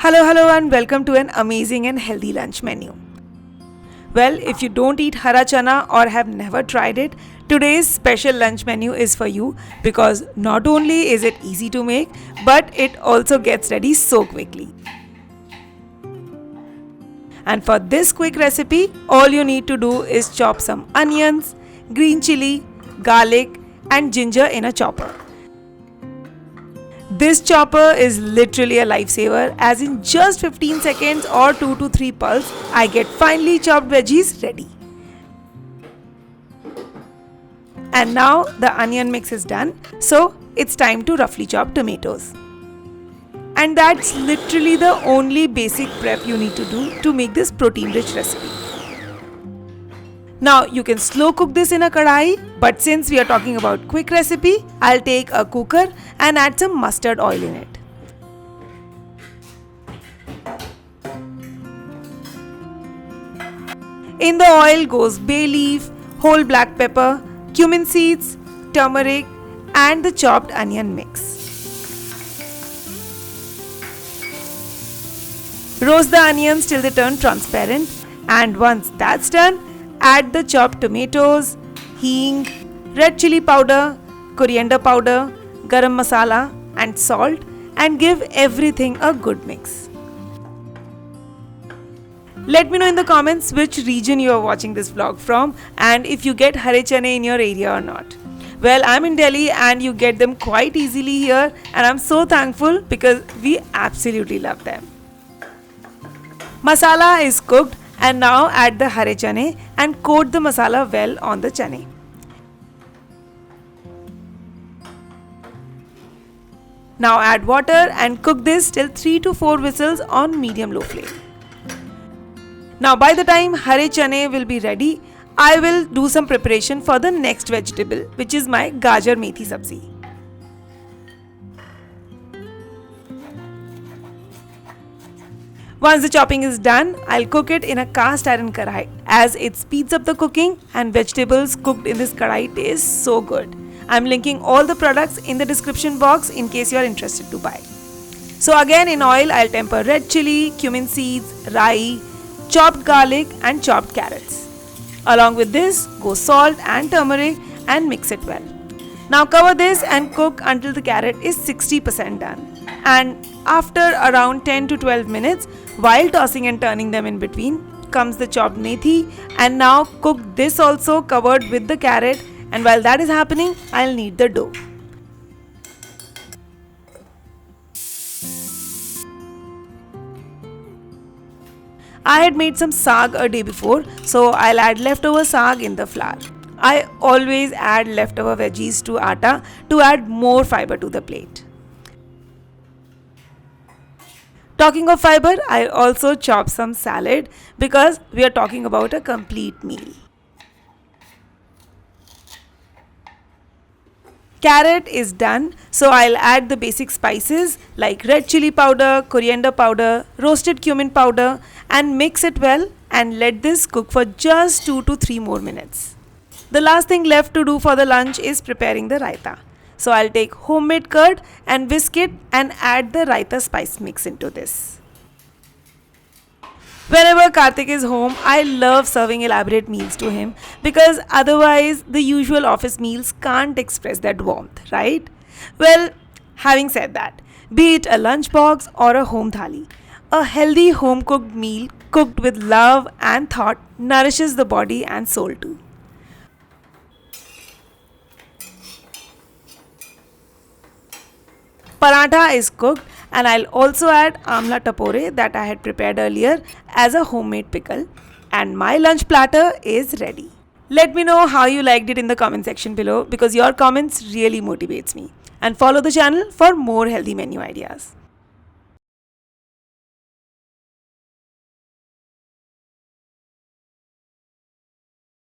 Hello, and welcome to an amazing and healthy lunch menu. Well, if you don't eat hara chana or have never tried it, today's special lunch menu is for you because not only is it easy to make, but it also gets ready so quickly. And for this quick recipe, all you need to do is chop some onions, green chili, garlic, and ginger in a chopper. This chopper is literally a lifesaver, as in just 15 seconds or 2 to 3 pulses, I get finely chopped veggies ready. And now the onion mix is done, so it's time to roughly chop tomatoes. And that's literally the only basic prep you need to do to make this protein-rich recipe. Now you can slow cook this in a kadai, but since we are talking about quick recipe, I'll take a cooker and add some mustard oil in it. In the oil goes bay leaf, whole black pepper, cumin seeds, turmeric, and the chopped onion mix. Roast the onions till they turn transparent, and once that's done, add the chopped tomatoes, hing, red chili powder, coriander powder, garam masala and salt, and give everything a good mix. Let me know in the comments which region you are watching this vlog from and if you get hare chane in your area or not. Well, I'm in Delhi and you get them quite easily here, and I'm so thankful because we absolutely love them. Masala is cooked, and now add the hare chane and coat the masala well on the chane. Now add water and cook this till 3 to 4 whistles on medium-low flame. Now by the time hare chane will be ready, I will do some preparation for the next vegetable, which is my gajar methi sabzi. Once the chopping is done, I'll cook it in a cast iron kadai, as it speeds up the cooking and vegetables cooked in this kadai taste so good. I'm linking all the products in the description box in case you are interested to buy. So again, in oil I'll temper red chili, cumin seeds, rai, chopped garlic and chopped carrots. Along with this go salt and turmeric and mix it well. Now cover this and cook until the carrot is 60% done. And after around 10 to 12 minutes, while tossing and turning them in between, comes the chopped methi, and now cook this also covered with the carrot, and while that is happening, I'll knead the dough. I had made some saag a day before, so I'll add leftover saag in the flour. I always add leftover veggies to atta to add more fiber to the plate. Talking of fiber, I also chop some salad because we are talking about a complete meal. Carrot is done, so I'll add the basic spices like red chili powder, coriander powder, roasted cumin powder and mix it well and let this cook for just 2 to 3 more minutes. The last thing left to do for the lunch is preparing the raita. So I'll take homemade curd and whisk it and add the raita spice mix into this. Whenever Karthik is home, I love serving elaborate meals to him because otherwise the usual office meals can't express that warmth, right? Well, having said that, be it a lunchbox or a home thali, a healthy home cooked meal cooked with love and thought nourishes the body and soul too. Paratha is cooked, and I'll also add amla tapore that I had prepared earlier as a homemade pickle, and my lunch platter is ready. Let me know how you liked it in the comment section below because your comments really motivates me, and follow the channel for more healthy menu ideas.